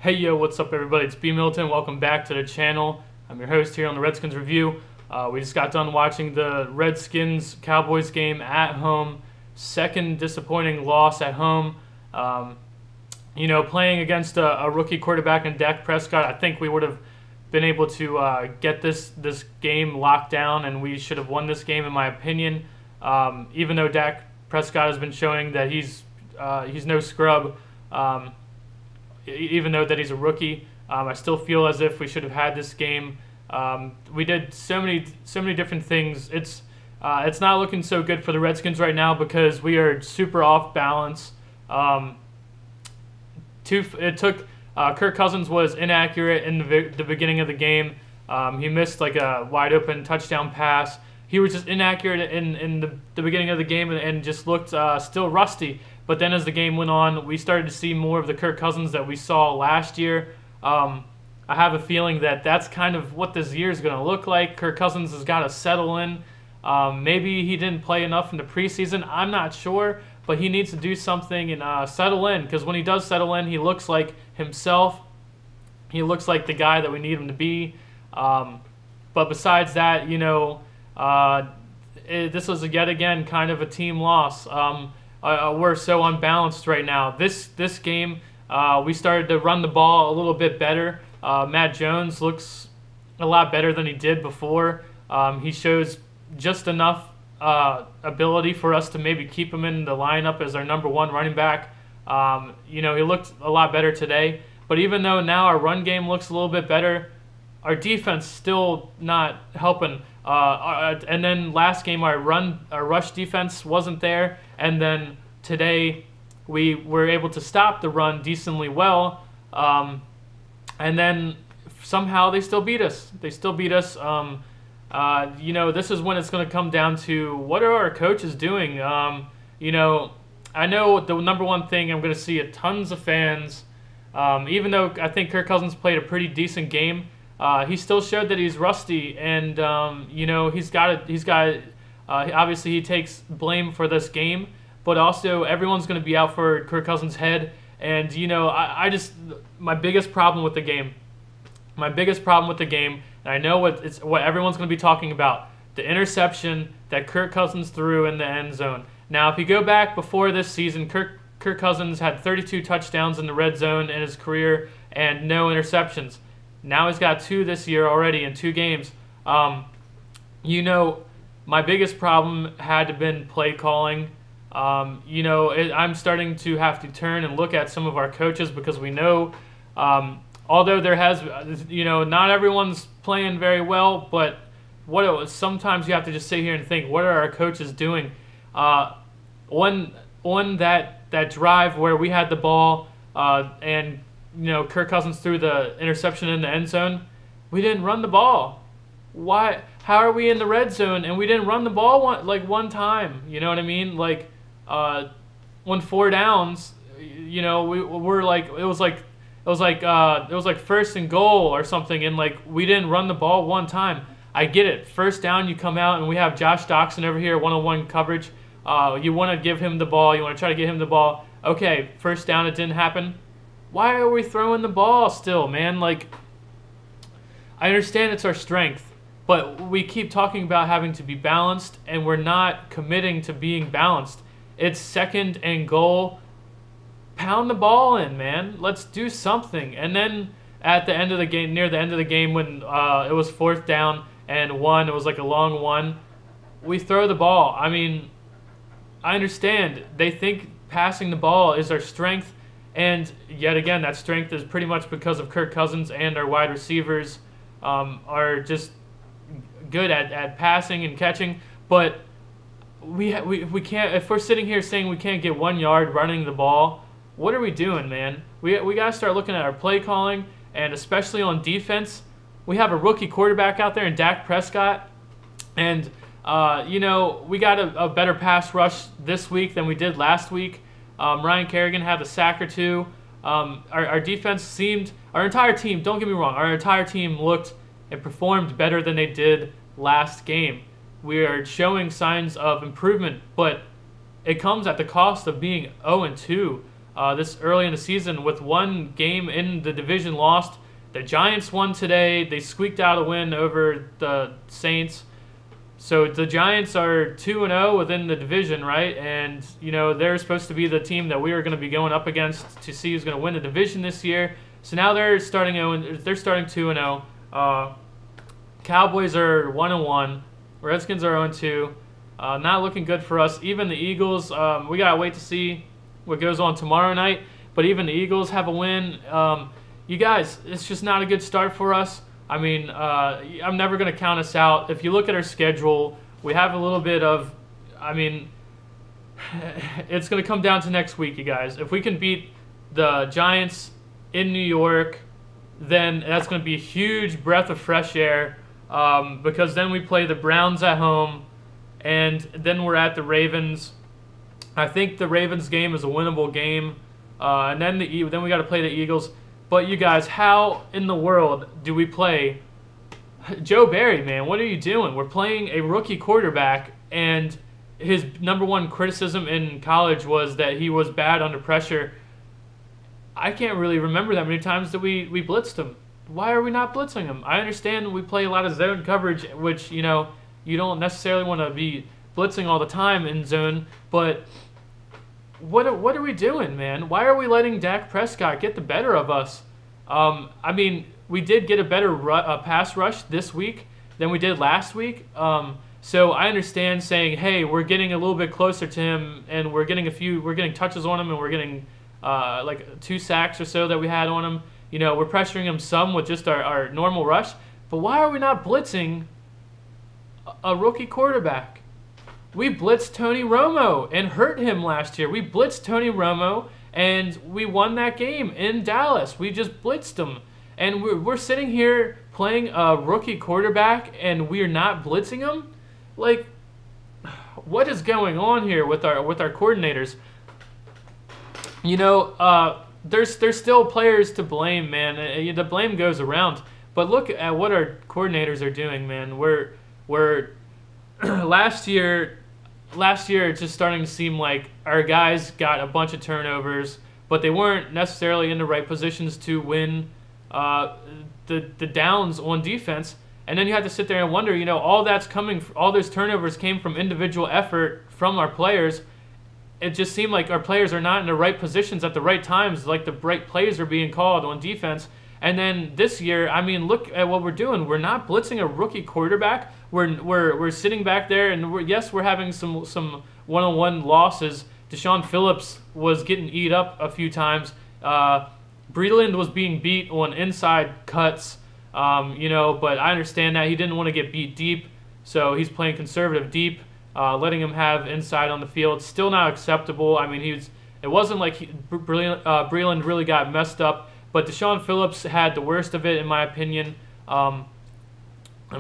Hey yo, what's up everybody? It's B Milton. Welcome back to the channel. I'm your host here on the Redskins Review. We just got done watching the Redskins Cowboys game at home. Second disappointing loss at home. Playing against a rookie quarterback in Dak Prescott, I think we would have been able to get this game locked down, and we should have won this game in my opinion. Even though Dak Prescott has been showing that he's no scrub. Even though that he's a rookie, I still feel as if we should have had this game. We did so many different things. It's not looking so good for the Redskins right now because we are super off balance. Kirk Cousins was inaccurate in the beginning of the game. He missed like a wide open touchdown pass. He was just inaccurate in the beginning of the game and just looked still rusty. But then as the game went on, we started to see more of the Kirk Cousins that we saw last year. I have a feeling that that's kind of what this year is going to look like. Kirk Cousins has got to settle in. Maybe he didn't play enough in the preseason. I'm not sure, but he needs to do something and settle in, because when he does settle in, he looks like himself. He looks like the guy that we need him to be. But besides that, this was yet again kind of a team loss. We're so unbalanced right now. This game, we started to run the ball a little bit better. Matt Jones looks a lot better than he did before. He shows just enough ability for us to maybe keep him in the lineup as our #1 running back. He looked a lot better today. But even though now our run game looks a little bit better, our defense still not helping. And then last game, our rush defense wasn't there. And then today, we were able to stop the run decently well. And then somehow they still beat us. This is when it's going to come down to what are our coaches doing. I know the #1 thing I'm going to see tons of fans. Even though I think Kirk Cousins played a pretty decent game, he still showed that he's rusty, and obviously he takes blame for this game, but also everyone's going to be out for Kirk Cousins' head. And my biggest problem with the game, and I know what everyone's going to be talking about, the interception that Kirk Cousins threw in the end zone. Now, if you go back before this season, Kirk Cousins had 32 touchdowns in the red zone in his career and no interceptions. Now he's got 2 this year already in 2 games. My biggest problem had to been play calling. I'm starting to have to turn and look at some of our coaches, because we know, although there has, not everyone's playing very well, but sometimes you have to just sit here and think, what are our coaches doing? On that drive where we had the ball and Kirk Cousins threw the interception in the end zone, we didn't run the ball. Why? How are we in the red zone and we didn't run the ball one time? You know what I mean? Like, on 4 downs, we were like, it was like 1st and goal or something, and like we didn't run the ball one time. I get it. 1st down, you come out and we have Josh Doxson over here, 1-on-1 coverage. You want to give him the ball. You want to try to get him the ball. Okay, 1st down, it didn't happen. Why are we throwing the ball still, man? Like, I understand it's our strength, but we keep talking about having to be balanced, and we're not committing to being balanced. It's 2nd and goal. Pound the ball in, man. Let's do something. And then at the end of the game, near the end of the game, when it was 4th down and 1, it was like a long 1, we throw the ball. I mean, I understand. They think passing the ball is our strength, and yet again, that strength is pretty much because of Kirk Cousins, and our wide receivers are just good at passing and catching. But we can't, if we're sitting here saying we can't get 1 yard running the ball, what are we doing, man? We got to start looking at our play calling, and especially on defense. We have a rookie quarterback out there in Dak Prescott, and we got a better pass rush this week than we did last week. Ryan Kerrigan had a sack or 2. Our defense our entire team, don't get me wrong, our entire team looked and performed better than they did last game. We are showing signs of improvement, but it comes at the cost of being 0-2. this early in the season with one game in the division lost. The Giants won today. They squeaked out a win over the Saints. So the Giants are 2-0 within the division, right? And, they're supposed to be the team that we are going to be going up against to see who's going to win the division this year. So now they're starting 2-0. Cowboys are 1-1. Redskins are 0-2. Not looking good for us. Even the Eagles, we got to wait to see what goes on tomorrow night. But even the Eagles have a win. You guys, it's just not a good start for us. I mean, I'm never going to count us out. If you look at our schedule, we have a little bit of, it's going to come down to next week, you guys. If we can beat the Giants in New York, then that's going to be a huge breath of fresh air, because then we play the Browns at home, and then we're at the Ravens. I think the Ravens game is a winnable game, and then we got to play the Eagles. But you guys, how in the world do we play Joe Barry, man? What are you doing? We're playing a rookie quarterback, and his number one criticism in college was that he was bad under pressure. I can't really remember that many times that we blitzed him. Why are we not blitzing him? I understand we play a lot of zone coverage, which, you don't necessarily want to be blitzing all the time in zone, but what are we doing, man? Why are we letting Dak Prescott get the better of us? We did get a better pass rush this week than we did last week. So I understand saying, hey, we're getting a little bit closer to him, and we're getting touches on him, and we're getting like 2 sacks or so that we had on him. We're pressuring him some with just our normal rush. But why are we not blitzing a rookie quarterback? We blitzed Tony Romo and hurt him last year. We blitzed Tony Romo, and we won that game in Dallas. We just blitzed him. And we're sitting here playing a rookie quarterback, and we're not blitzing him? Like, what is going on here with our coordinators? There's still players to blame, man. The blame goes around. But look at what our coordinators are doing, man. We're last year it's just starting to seem like our guys got a bunch of turnovers, but they weren't necessarily in the right positions to win the downs on defense. And then you have to sit there and wonder, all those turnovers came from individual effort from our players. It just seemed like our players are not in the right positions at the right times, like the right plays are being called on defense. And then this year, look at what we're doing. We're not blitzing a rookie quarterback. We're sitting back there, and we're having some one-on-one losses. Deshaun Phillips was getting eat up a few times. Breeland was being beat on inside cuts. But I understand that he didn't want to get beat deep, so he's playing conservative deep, letting him have inside on the field. Still not acceptable. It wasn't like Breeland really got messed up. But Deshaun Phillips had the worst of it, in my opinion. I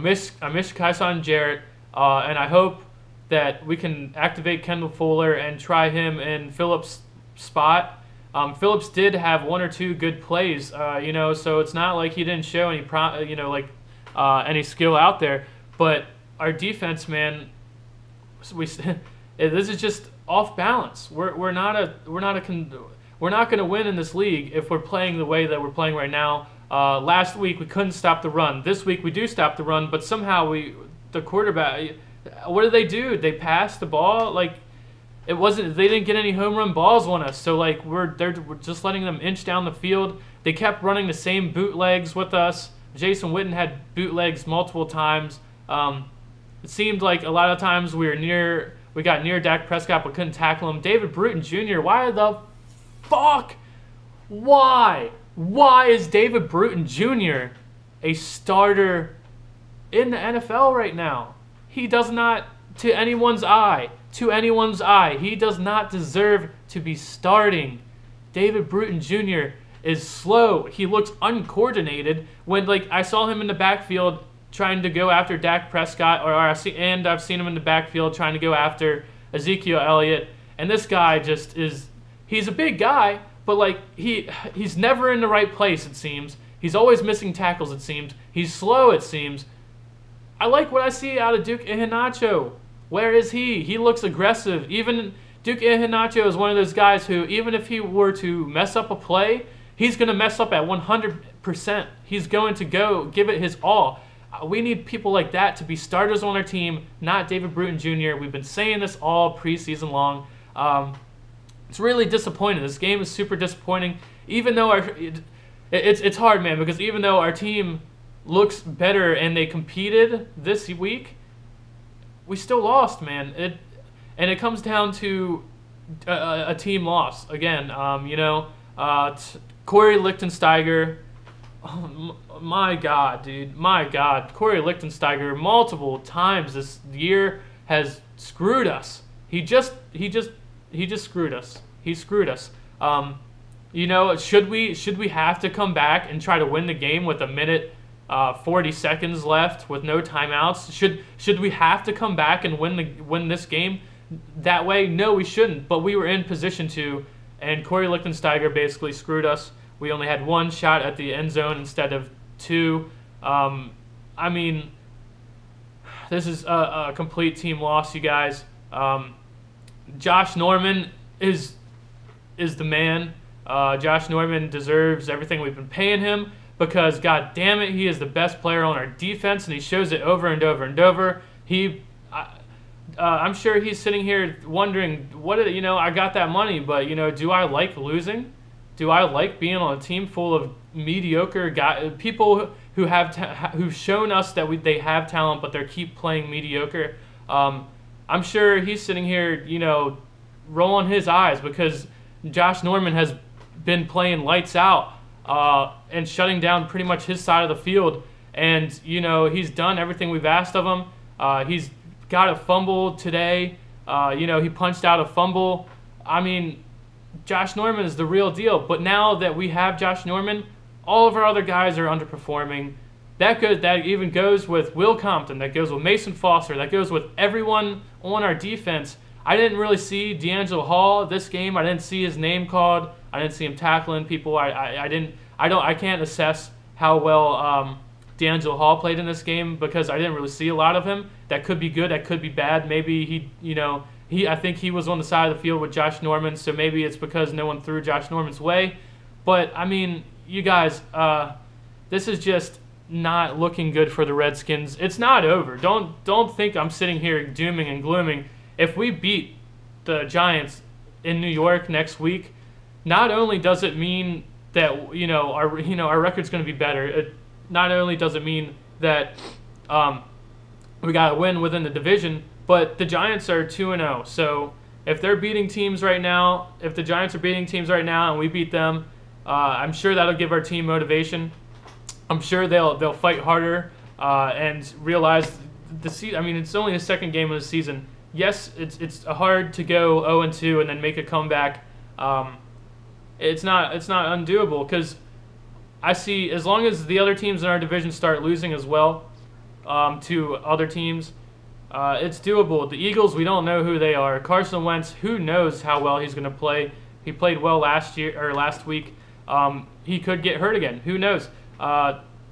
miss Kyson Jarrett, and I hope that we can activate Kendall Fuller and try him in Phillips' spot. Phillips did have 1 or 2 good plays, so it's not like he didn't show any skill out there. But our defense, man, this is just off balance. We're not going to win in this league if we're playing the way that we're playing right now. Last week we couldn't stop the run. This week we do stop the run, but somehow the quarterback. What do? They pass the ball like it wasn't. They didn't get any home run balls on us. So we're just letting them inch down the field. They kept running the same bootlegs with us. Jason Witten had bootlegs multiple times. It seemed like a lot of times we got near Dak Prescott but couldn't tackle him. David Bruton Jr. Why the fuck? Why is David Bruton Jr. a starter in the NFL right now? He does not, to anyone's eye, he does not deserve to be starting. David Bruton Jr. is slow. He looks uncoordinated. When I saw him in the backfield trying to go after Dak Prescott, I've seen him in the backfield trying to go after Ezekiel Elliott, and this guy just is. He's a big guy, but he's never in the right place, it seems. He's always missing tackles, it seems. He's slow, it seems. I like what I see out of Duke Iheanacho. Where is he? He looks aggressive. Even Duke Iheanacho is one of those guys who, even if he were to mess up a play, he's going to mess up at 100%. He's going to go give it his all. We need people like that to be starters on our team, not David Bruton Jr. We've been saying this all preseason long. It's really disappointing. This game is super disappointing. Even though it's hard, man, because even though our team looks better and they competed this week, we still lost, man. And it comes down to a team loss again. Corey Lichtensteiger. Oh, my God, dude. My God. Corey Lichtensteiger multiple times this year has screwed us. He just screwed us. He screwed us. Should we have to come back and try to win the game with a minute 40 seconds left with no timeouts? Should we have to come back and win this game that way? No, we shouldn't. But we were in position to, and Corey Lichtensteiger basically screwed us. We only had one shot at the end zone instead of two. This is a complete team loss, you guys. Josh Norman is the man. Josh Norman deserves everything we've been paying him because, God damn it, he is the best player on our defense, and he shows it over and over and over. I'm sure he's sitting here wondering, I got that money, but, do I like losing? Do I like being on a team full of mediocre guys, people who've shown us that they have talent, but they keep playing mediocre? I'm sure he's sitting here, rolling his eyes because Josh Norman has been playing lights out and shutting down pretty much his side of the field. And, he's done everything we've asked of him. He's got a fumble today. He punched out a fumble. Josh Norman is the real deal. But now that we have Josh Norman, all of our other guys are underperforming. That even goes with Will Compton. That goes with Mason Foster. That goes with everyone on our defense. I didn't really see D'Angelo Hall this game. I didn't see his name called. I didn't see him tackling people. I can't assess how well D'Angelo Hall played in this game because I didn't really see a lot of him. That could be good. That could be bad. Maybe I think he was on the side of the field with Josh Norman, so maybe it's because no one threw Josh Norman's way. But you guys, this is just not looking good for the Redskins. It's not over. Don't think I'm sitting here dooming and glooming. If we beat the Giants in New York next week, not only does it mean that our record's going to be better. Not only does it mean that we got to win within the division, but the Giants are 2-0. So if they're beating teams right now, if the Giants are beating teams right now and we beat them, I'm sure that'll give our team motivation. I'm sure they'll fight harder and realize it's only the second game of the season. Yes, it's hard to go 0-2 and then make a comeback. It's not undoable because I see as long as the other teams in our division start losing as well to other teams, it's doable. The Eagles, we don't know who they are. Carson Wentz, who knows how well he's going to play? He played well last week. He could get hurt again. Who knows?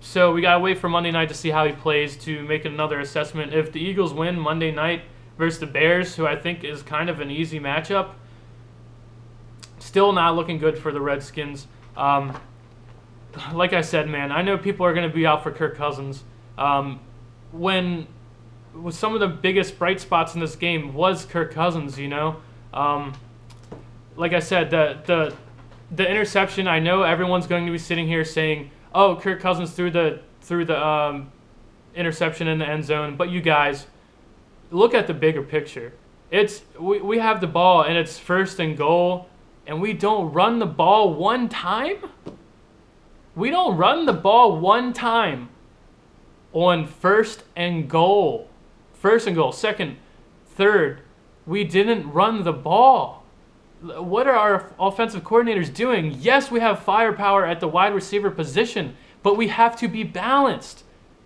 So we got to wait for Monday night to see how he plays to make another assessment. If the Eagles win Monday night versus the Bears, who I think is kind of an easy matchup, still not looking good for the Redskins. Like I said, man, I know people are going to be out for Kirk Cousins. When some of the biggest bright spots in this game was Kirk Cousins, like I said, the interception, I know everyone's going to be sitting here saying, oh, Kirk Cousins threw the interception in the end zone, but you guys, look at the bigger picture. We have the ball and it's 1st and goal, and we don't run the ball one time? We don't run the ball one time on 1st and goal. 1st and goal, 2nd, 3rd. We didn't run the ball. What are our offensive coordinators doing? Yes, we have firepower at the wide receiver position, but we have to be balanced.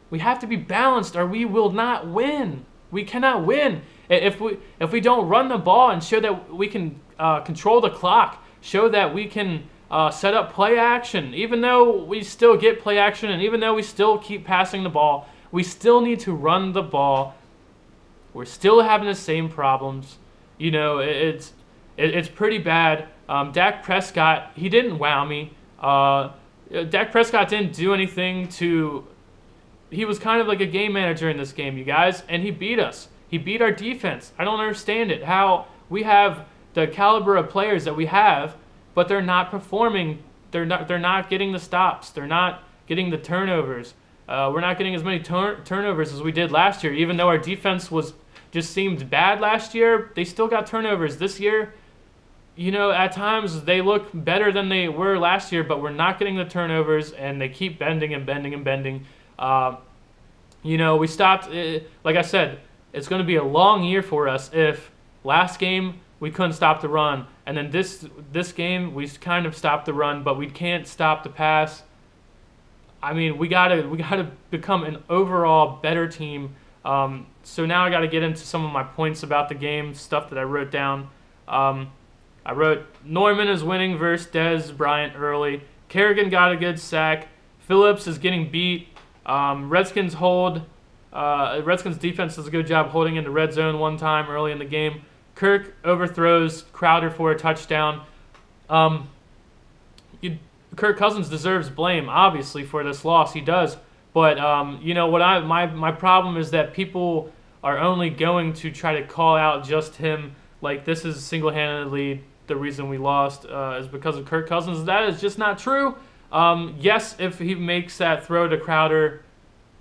We have to be balanced or we will not win. We cannot win if we don't run the ball and show that we can control the clock, show that we can set up play action. Even though we still get play action and even though we still keep passing the ball, we still need to run the ball. We're still having the same problems. It's pretty bad. Dak Prescott, he didn't wow me. Dak Prescott didn't do anything to. He was kind of like a game manager in this game, you guys, and he beat us. He beat our defense. I don't understand it. How we have the caliber of players that we have, but they're not performing. They're not getting the stops. They're not getting the turnovers. We're not getting as many turnovers as we did last year. Even though our defense just seemed bad last year, they still got turnovers. This year, at times they look better than they were last year, but we're not getting the turnovers, and they keep bending and bending and bending. We stopped. Like I said, it's going to be a long year for us if last game we couldn't stop the run, and then this game we kind of stopped the run, but we can't stop the pass. I mean, we gotta become an overall better team. So now I got to get into some of my points about the game, stuff that I wrote down. I wrote Norman is winning versus Dez Bryant early. Kerrigan got a good sack. Phillips is getting beat. Redskins defense does a good job holding in the red zone one time early in the game. Kirk overthrows Crowder for a touchdown. Kirk Cousins deserves blame, obviously, for this loss. He does. But my problem is that people are only going to try to call out just him. Like, this is single-handedly the reason we lost is because of Kirk Cousins. That is just not true. Yes, if he makes that throw to Crowder,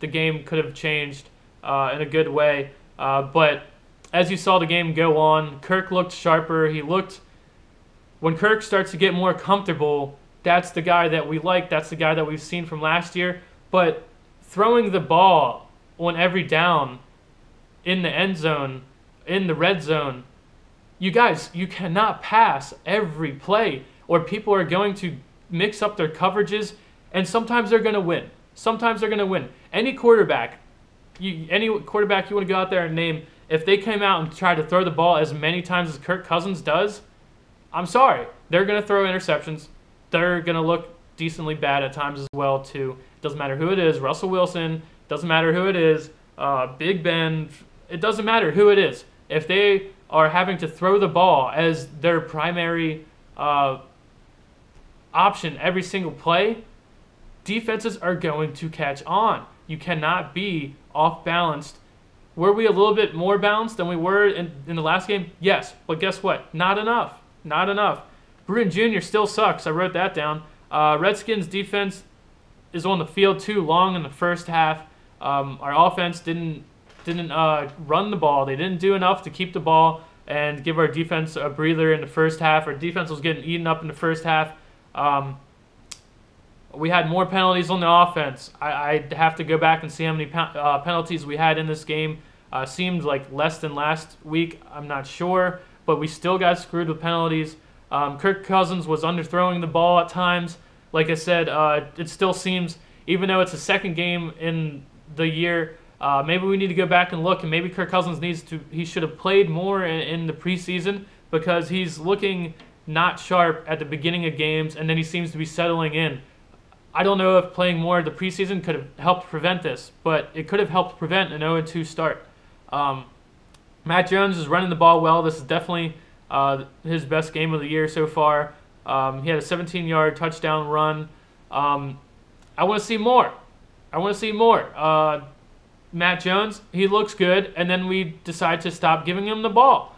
the game could have changed in a good way. But as you saw the game go on, Kirk looked sharper. When Kirk starts to get more comfortable, that's the guy that we like. That's the guy that we've seen from last year. But throwing the ball on every down in the end zone, in the red zone, you guys, you cannot pass every play, or people are going to mix up their coverages, and sometimes they're going to win. Any quarterback you want to go out there and name, if they came out and try to throw the ball as many times as Kirk Cousins does, I'm sorry. They're going to throw interceptions. They're going to look decently bad at times as well, too. It doesn't matter who it is. Russell Wilson, doesn't matter who it is. Big Ben, it doesn't matter who it is. If they are having to throw the ball as their primary option every single play, defenses are going to catch on. You cannot be off-balanced. Were we a little bit more balanced than we were in the last game? Yes, but guess what? Not enough. Bruin Jr. still sucks. I wrote that down. Redskins defense is on the field too long in the first half. Our offense didn't run the ball. They didn't do enough to keep the ball and give our defense a breather in the first half. Our defense was getting eaten up in the first half. We had more penalties on the offense. I'd have to go back and see how many penalties we had in this game. Seemed like less than last week. I'm not sure, but we still got screwed with penalties. Kirk Cousins was underthrowing the ball at times. Like I said, it still seems, even though it's the second game in the year, maybe we need to go back and look, and maybe Kirk Cousins he should have played more in the preseason, because he's looking not sharp at the beginning of games, and then he seems to be settling in. I don't know if playing more of the preseason could have helped prevent this, but it could have helped prevent an 0-2 start. Matt Jones is running the ball well. This is definitely his best game of the year so far. He had a 17-yard touchdown run. I want to see more. Matt Jones, he looks good, and then we decide to stop giving him the ball.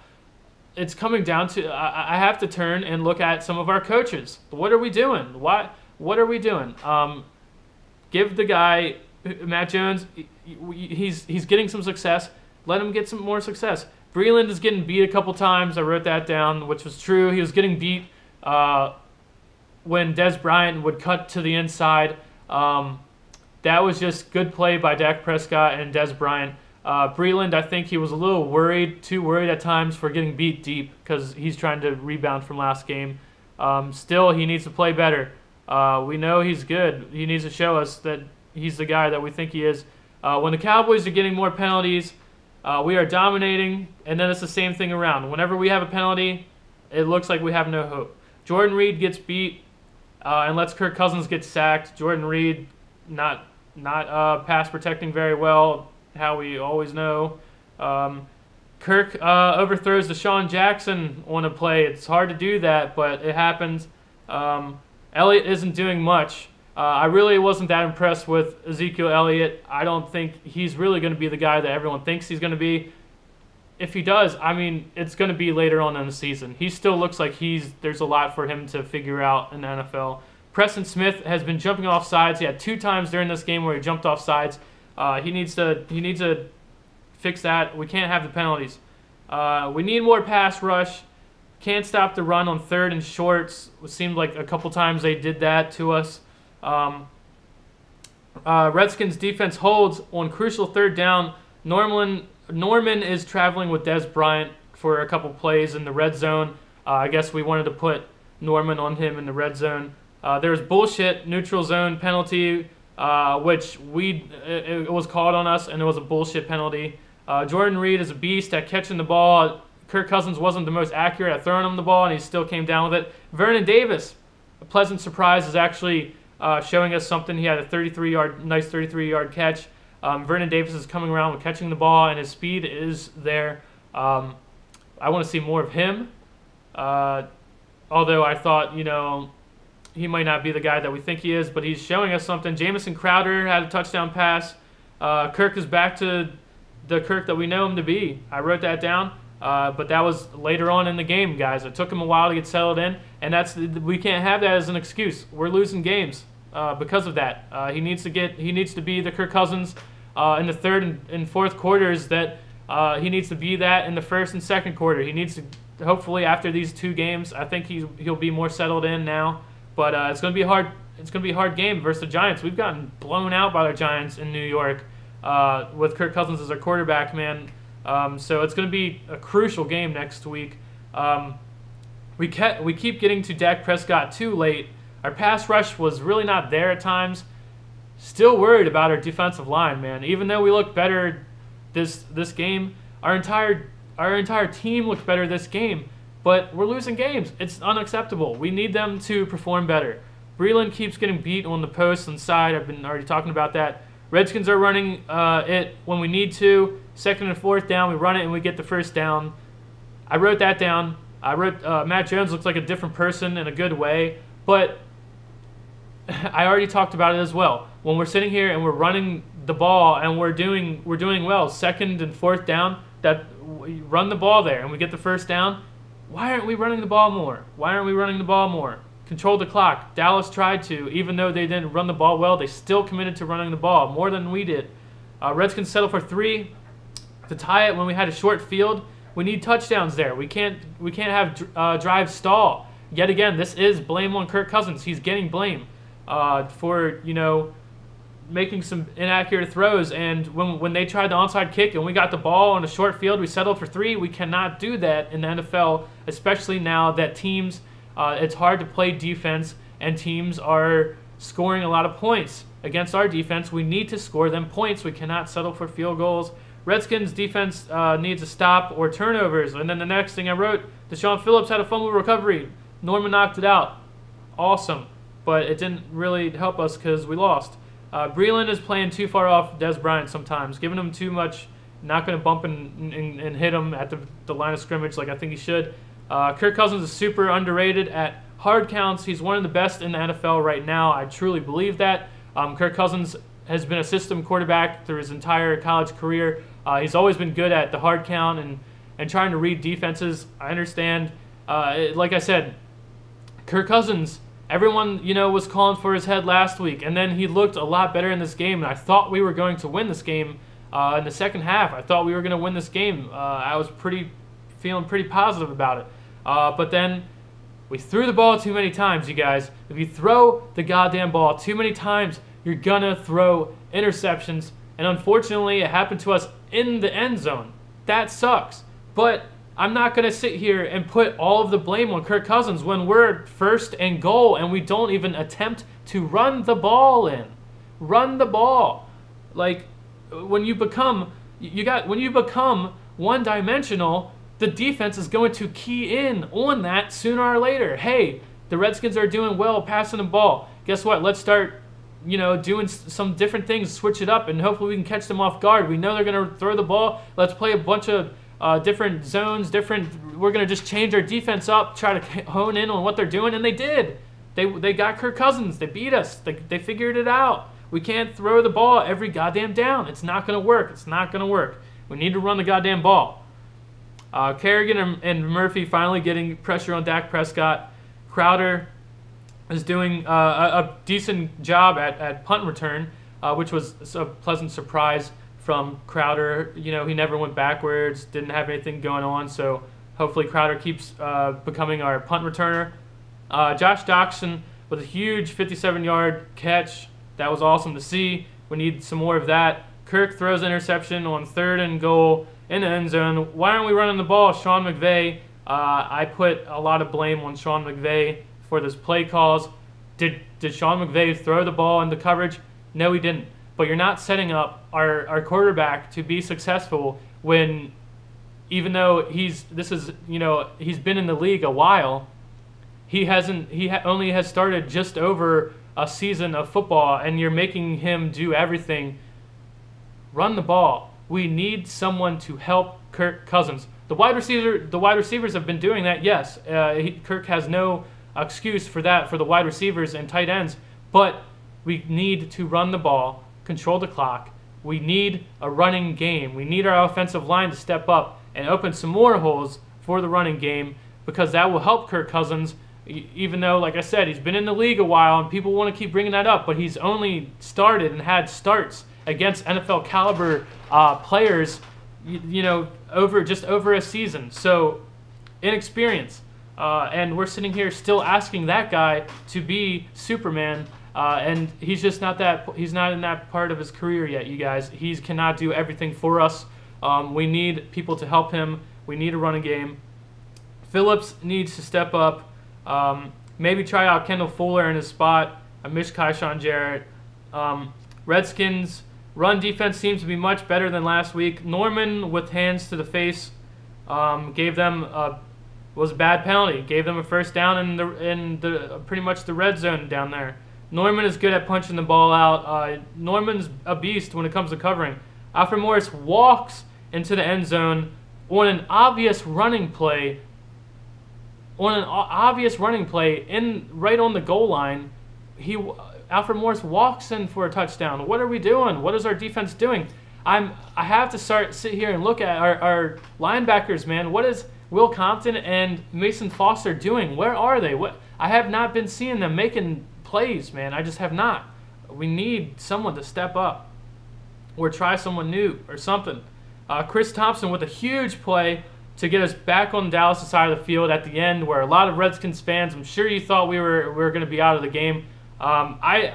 It's coming down to I have to turn and look at some of our coaches. What are we doing? What are we doing? Give the guy, Matt Jones, he's getting some success. Let him get some more success. Breland is getting beat a couple times. I wrote that down, which was true. He was getting beat when Dez Bryant would cut to the inside. That was just good play by Dak Prescott and Dez Bryant. Breland, I think he was a little too worried at times for getting beat deep, because he's trying to rebound from last game. Still, he needs to play better. We know he's good. He needs to show us that he's the guy that we think he is. When the Cowboys are getting more penalties, we are dominating, and then it's the same thing around. Whenever we have a penalty, it looks like we have no hope. Jordan Reed gets beat and lets Kirk Cousins get sacked. Jordan Reed not pass protecting very well, how we always know. Kirk overthrows Deshaun Jackson on a play. It's hard to do that, but it happens. Elliott isn't doing much. I really wasn't that impressed with Ezekiel Elliott. I don't think he's really going to be the guy that everyone thinks he's going to be. If he does, I mean, it's going to be later on in the season. He still looks like there's a lot for him to figure out in the NFL. Preston Smith has been jumping off sides. He had 2 times during this game where he jumped off sides. He needs to fix that. We can't have the penalties. We need more pass rush. Can't stop the run on 3rd and shorts. It seemed like a couple times they did that to us. Redskins defense holds on crucial 3rd down. Norman is traveling with Des Bryant for a couple plays in the red zone. I guess we wanted to put Norman on him in the red zone. There's bullshit neutral zone penalty, which it was called on us, and it was a bullshit penalty. Jordan Reed is a beast at catching the ball. Kirk Cousins wasn't the most accurate at throwing him the ball, and he still came down with it. Vernon Davis, a pleasant surprise, is actually showing us something. He had a nice 33-yard catch. Vernon Davis is coming around with catching the ball, and his speed is there. I want to see more of him. Although I thought, he might not be the guy that we think he is, but he's showing us something. Jamison Crowder had a touchdown pass. Kirk is back to the Kirk that we know him to be. I wrote that down, but that was later on in the game, guys. It took him a while to get settled in, and we can't have that as an excuse. We're losing games because of that. He needs to be the Kirk Cousins in the 3rd and 4th quarters that he needs to be that in the 1st and 2nd quarter. He needs to, hopefully after these 2 games, I think he'll be more settled in now. But it's going to be hard. It's going to be a hard game versus the Giants. We've gotten blown out by the Giants in New York with Kirk Cousins as our quarterback, man. So it's going to be a crucial game next week. We keep getting to Dak Prescott too late. Our pass rush was really not there at times. Still worried about our defensive line, man. Even though we look better this game, our entire team looked better this game. But we're losing games. It's unacceptable. We need them to perform better. Breeland keeps getting beat on the post and side. I've been already talking about that. Redskins are running it when we need to. 2nd and 4th down, we run it and we get the 1st down. I wrote that down. I wrote Matt Jones looks like a different person in a good way. But I already talked about it as well. When we're sitting here and we're running the ball and we're doing well, 2nd and 4th down, that we run the ball there and we get the 1st down. Why aren't we running the ball more? Control the clock. Dallas tried to. Even though they didn't run the ball well, they still committed to running the ball more than we did. Redskins settled for 3 to tie it when we had a short field. We need touchdowns there. We can't have drives stall. Yet again, this is blame on Kirk Cousins. He's getting blame for making some inaccurate throws. And when they tried the onside kick and we got the ball on a short field, we settled for 3. We cannot do that in the NFL, especially now that teams, it's hard to play defense and teams are scoring a lot of points against our defense. We need to score them points. We cannot settle for field goals. Redskins defense needs a stop or turnovers. And then the next thing I wrote, Deshaun Phillips had a fumble recovery. Norman knocked it out. Awesome. But it didn't really help us because we lost. Breeland is playing too far off Des Bryant sometimes, giving him too much, not going to bump and hit him at the line of scrimmage like I think he should. Kirk Cousins is super underrated at hard counts. He's one of the best in the NFL right now. I truly believe that. Kirk Cousins has been a system quarterback through his entire college career. He's always been good at the hard count and trying to read defenses. I understand. Like I said, Kirk Cousins, everyone, was calling for his head last week, and then he looked a lot better in this game, and I thought we were going to win this game in the second half. I thought we were going to win this game. I was feeling pretty positive about it. But then we threw the ball too many times, you guys. If you throw the goddamn ball too many times, you're going to throw interceptions, and unfortunately, it happened to us in the end zone. That sucks. But I'm not going to sit here and put all of the blame on Kirk Cousins when we're 1st and goal and we don't even attempt to run the ball in. Run the ball. Like, when you become one-dimensional, the defense is going to key in on that sooner or later. Hey, the Redskins are doing well passing the ball. Guess what? Let's start, doing some different things, switch it up, and hopefully we can catch them off guard. We know they're going to throw the ball. Let's play a bunch of different zones, we're going to just change our defense up, try to hone in on what they're doing, and they did. They got Kirk Cousins. They beat us. They figured it out. We can't throw the ball every goddamn down. It's not going to work. It's not going to work. We need to run the goddamn ball. Kerrigan and Murphy finally getting pressure on Dak Prescott. Crowder is doing a decent job at punt return, which was a pleasant surprise from Crowder. You know, he never went backwards, didn't have anything going on, so hopefully Crowder keeps becoming our punt returner. Josh Doctson with a huge 57-yard catch. That was awesome to see. We need some more of that. Kirk throws an interception on 3rd and goal in the end zone. Why aren't we running the ball? Sean McVay. I put a lot of blame on Sean McVay for this play calls. Did Sean McVay throw the ball into coverage? No, he didn't. But you're not setting up our quarterback to be successful when, even though he's been in the league a while, he only has started just over a season of football, and you're making him do everything. Run the ball. We need someone to help Kirk Cousins. The wide receivers have been doing that. Yes, Kirk has no excuse for that for the wide receivers and tight ends, but we need to run the ball, control the clock. We need a running game. We need our offensive line to step up and open some more holes for the running game, because that will help Kirk Cousins, even though, like I said, he's been in the league a while and people want to keep bringing that up, but he's only started and had starts against NFL caliber players, over a season. So inexperience. And we're sitting here still asking that guy to be Superman, and he's just not that. He's not in that part of his career yet, you guys. He cannot do everything for us. We need people to help him. We need a running game. Phillips needs to step up. Maybe try out Kendall Fuller in his spot. I miss Kaishan Jarrett. Redskins run defense seems to be much better than last week. Norman with hands to the face gave them was a bad penalty. Gave them a first down in the pretty much the red zone down there. Norman is good at punching the ball out. Norman's a beast when it comes to covering. Alfred Morris walks into the end zone on an obvious running play. Right on the goal line. Alfred Morris walks in for a touchdown. What are we doing? What is our defense doing? I have to sit here and look at our linebackers, man. What is Will Compton and Mason Foster doing? Where are they? I have not been seeing them making plays, man. I just have not. We need someone to step up or try someone new or something. Chris Thompson with a huge play to get us back on Dallas' side of the field at the end, where a lot of Redskins fans, I'm sure you thought we were going to be out of the game. I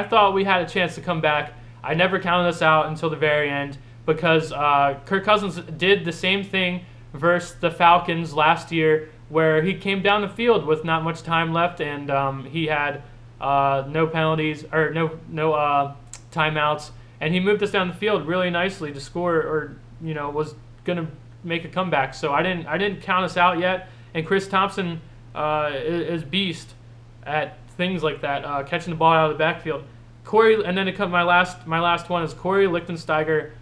thought we had a chance to come back. I never counted us out until the very end, because Kirk Cousins did the same thing versus the Falcons last year, where he came down the field with not much time left, and he had no penalties or no timeouts, and he moved us down the field really nicely to score, or was going to make a comeback. So I didn't count us out yet, and Chris Thompson is beast at things like that, catching the ball out of the backfield. And then my last one is Corey Lichtensteiger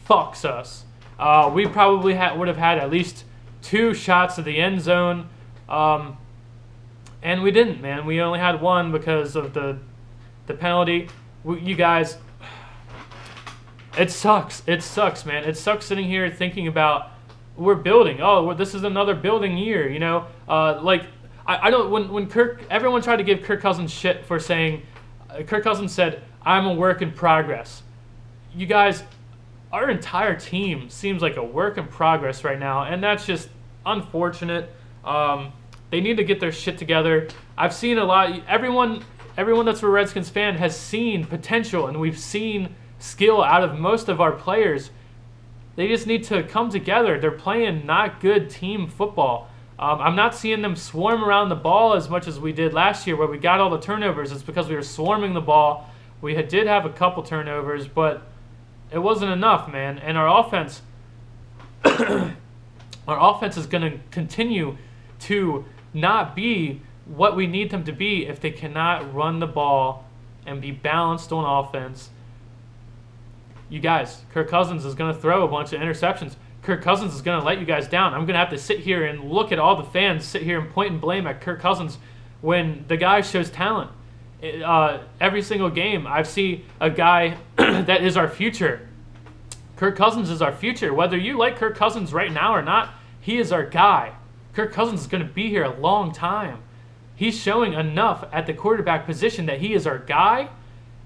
fucks us. We probably would have had at least 2 shots at the end zone, and we didn't, man. We only had 1 because of the penalty. You guys, it sucks. It sucks, man. It sucks sitting here thinking about we're building. Oh, this is another building year, I don't. When everyone tried to give Kirk Cousins shit for saying, Kirk Cousins said, "I'm a work in progress." You guys, our entire team seems like a work in progress right now, and that's just unfortunate. They need to get their shit together. I've seen a lot. Everyone that's a Redskins fan has seen potential, and we've seen skill out of most of our players. They just need to come together. They're playing not good team football. I'm not seeing them swarm around the ball as much as we did last year, where we got all the turnovers. It's because we were swarming the ball. We did have a couple turnovers, but it wasn't enough, man. And our offense, is going to continue to not be what we need them to be if they cannot run the ball and be balanced on offense. You guys, Kirk Cousins is going to throw a bunch of interceptions. Kirk Cousins is going to let you guys down. I'm going to have to sit here and look at all the fans, sit here and point and blame at Kirk Cousins when the guy shows talent. Every single game, I see a guy that is our future. Kirk Cousins is our future. Whether you like Kirk Cousins right now or not, he is our guy. Kirk Cousins is going to be here a long time. He's showing enough at the quarterback position that he is our guy,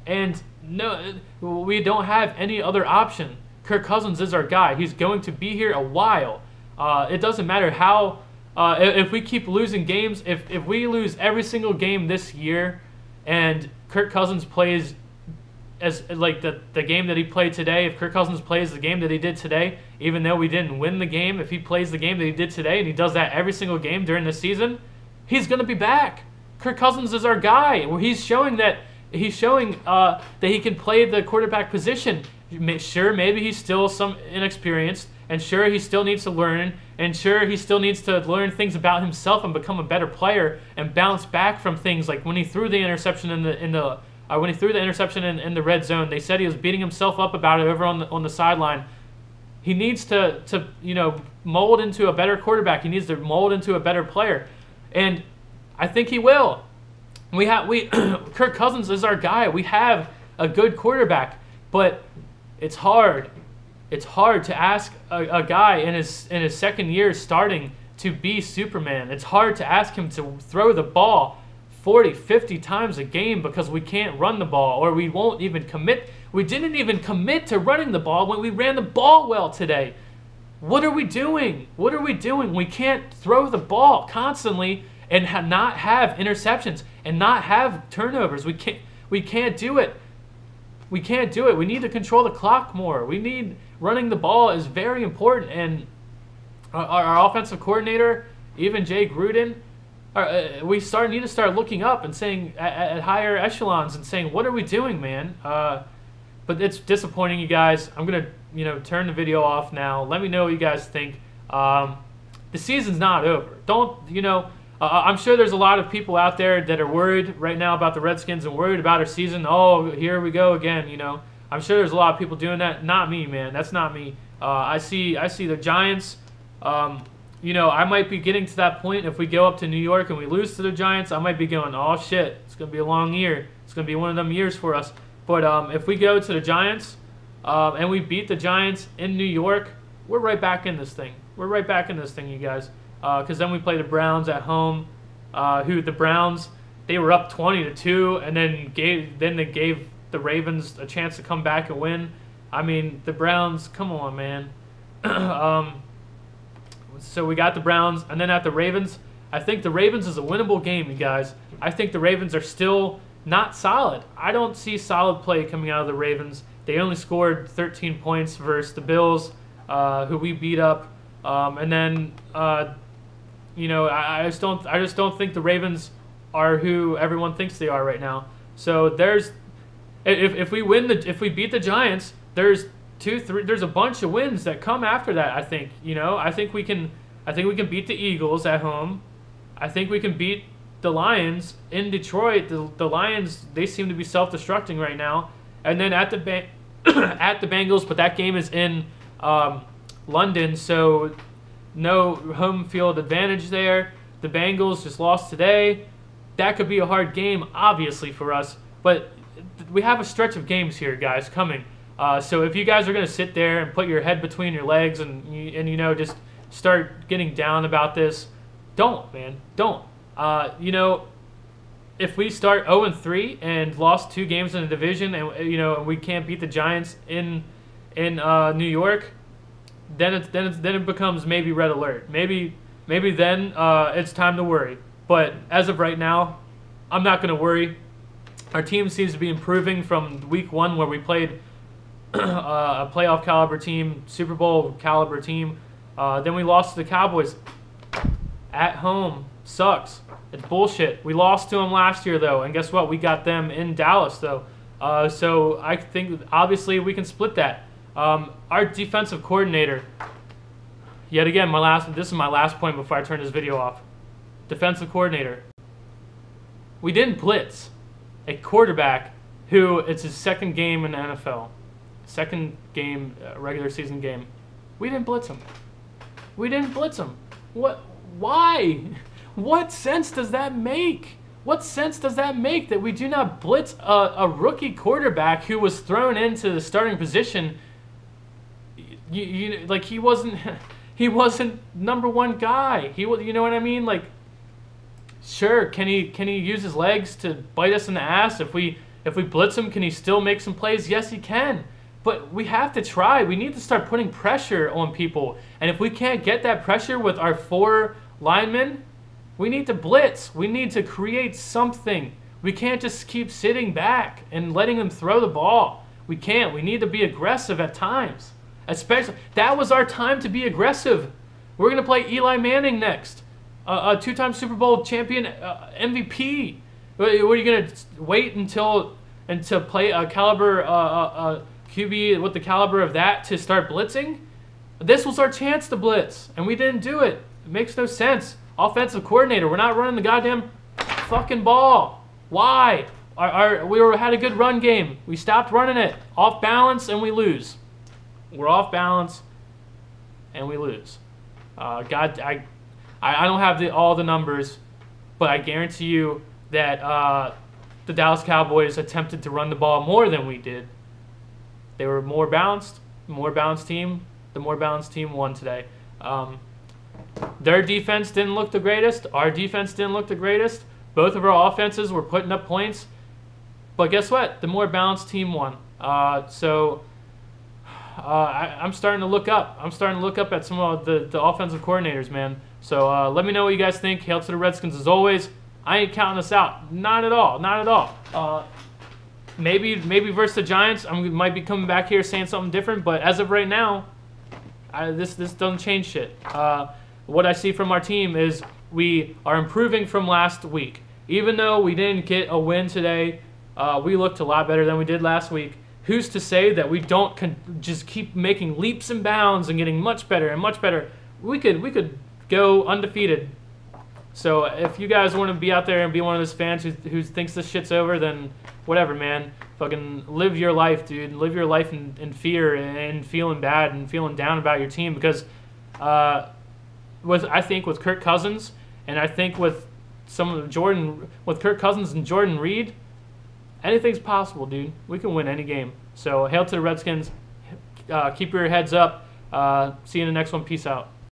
and no, we don't have any other option. Kirk Cousins is our guy. He's going to be here a while. It doesn't matter how, if we keep losing games, if we lose every single game this year, and Kirk Cousins plays as like the game that he played today, if Kirk Cousins plays the game that he did today, even though we didn't win the game, if he plays the game that he did today and he does that every single game during the season, he's going to be back. Kirk Cousins is our guy. He's showing that he can play the quarterback position. Sure, maybe he's still some inexperienced, and sure, he still needs to learn, and sure, he still needs to learn things about himself and become a better player and bounce back from things like when he threw the interception in the red zone. They said he was beating himself up about it over on the sideline. He needs to mold into a better quarterback. He needs to mold into a better player, and I think he will. Kirk Cousins is our guy. We have a good quarterback, but it's hard. It's hard to ask a guy in his second year starting to be Superman. It's hard to ask him to throw the ball 40, 50 times a game because we can't run the ball, or we won't even commit. We didn't even commit to running the ball when we ran the ball well today. What are we doing? What are we doing? We can't throw the ball constantly and not have interceptions and not have turnovers. We can't do it. We can't do it. We need to control the clock more. Running the ball is very important, and our offensive coordinator, even Jay Gruden, we need to start looking up and saying at higher echelons and saying, what are we doing, man? But it's disappointing, you guys. I'm gonna turn the video off now. Let me know what you guys think. The season's not over. I'm sure there's a lot of people out there that are worried right now about the Redskins and worried about our season. Oh, here we go again. I'm sure there's a lot of people doing that. Not me, man. That's not me. I see the Giants. I might be getting to that point if we go up to New York and we lose to the Giants. I might be going, oh shit, it's gonna be a long year. It's gonna be one of them years for us. But if we go to the Giants and we beat the Giants in New York, we're right back in this thing. We're right back in this thing, you guys. Because then we play the Browns at home. The Browns, they were up 20-2, and then they gave the Ravens a chance to come back and win. I mean, the Browns, come on, man. So we got the Browns, and then at the Ravens, I think the Ravens is a winnable game, you guys. I think the Ravens are still not solid. I don't see solid play coming out of the Ravens. They only scored 13 points versus the Bills, who we beat up, and then. I just don't think the Ravens are who everyone thinks they are right now. So if we beat the Giants, there's a bunch of wins that come after that. I think we can beat the Eagles at home. I think we can beat the Lions in Detroit. The Lions, they seem to be self-destructing right now. And then at the Bengals, but that game is in London, so no home field advantage there. The Bengals just lost today. That could be a hard game, obviously, for us. But we have a stretch of games here, guys, coming. So if you guys are going to sit there and put your head between your legs and just start getting down about this, don't, man. Don't. If we start 0-3 and lost 2 games in the division and we can't beat the Giants in New York, then it becomes maybe red alert. Maybe then it's time to worry. But as of right now, I'm not going to worry. Our team seems to be improving from week 1 where we played a playoff caliber team, Super Bowl caliber team. Then we lost to the Cowboys at home. Sucks. It's bullshit. We lost to them last year, though. And guess what? We got them in Dallas, though. So I think, obviously, we can split that. Our defensive coordinator, yet again, this is my last point before I turn this video off. Defensive coordinator. We didn't blitz a quarterback who it's his second game in the NFL. Second game, regular season game. We didn't blitz him. We didn't blitz them. What? Why? What sense does that make? What sense does that make that we do not blitz a rookie quarterback who was thrown into the starting position? Like he wasn't number one guy. He was, you know what I mean? Like, sure, can he use his legs to bite us in the ass? If we blitz him, can he still make some plays? Yes, he can. But we have to try. We need to start putting pressure on people. And if we can't get that pressure with our 4 linemen, we need to blitz. We need to create something. We can't just keep sitting back and letting them throw the ball. We can't. We need to be aggressive at times. Especially, that was our time to be aggressive. We're going to play Eli Manning next, a 2-time Super Bowl champion, MVP. What are you going to wait until play a caliber QB with the caliber of that to start blitzing? This was our chance to blitz, and we didn't do it. It makes no sense. Offensive coordinator, we're not running the goddamn fucking ball. Why? We had a good run game. We stopped running it. Off balance, and we lose. We're off balance, and we lose. God, I don't have all the numbers, but I guarantee you that the Dallas Cowboys attempted to run the ball more than we did. They were more balanced team. The more balanced team won today. Their defense didn't look the greatest. Our defense didn't look the greatest. Both of our offenses were putting up points. But guess what? The more balanced team won. I'm starting to look up. I'm starting to look up at some of the offensive coordinators, man. So let me know what you guys think. Hail to the Redskins as always. I ain't counting us out. Not at all. Not at all. Maybe versus the Giants, I might be coming back here saying something different. But as of right now, this doesn't change shit. What I see from our team is we are improving from last week. Even though we didn't get a win today, we looked a lot better than we did last week. Who's to say that we don't just keep making leaps and bounds and getting much better and much better? We could go undefeated. So if you guys want to be out there and be one of those fans who thinks this shit's over, then whatever, man. Fucking live your life, dude. Live your life in fear and feeling bad and feeling down about your team because I think with Kirk Cousins and I think with with Kirk Cousins and Jordan Reed, anything's possible, dude. We can win any game. So hail to the Redskins. Keep your heads up. See you in the next one. Peace out.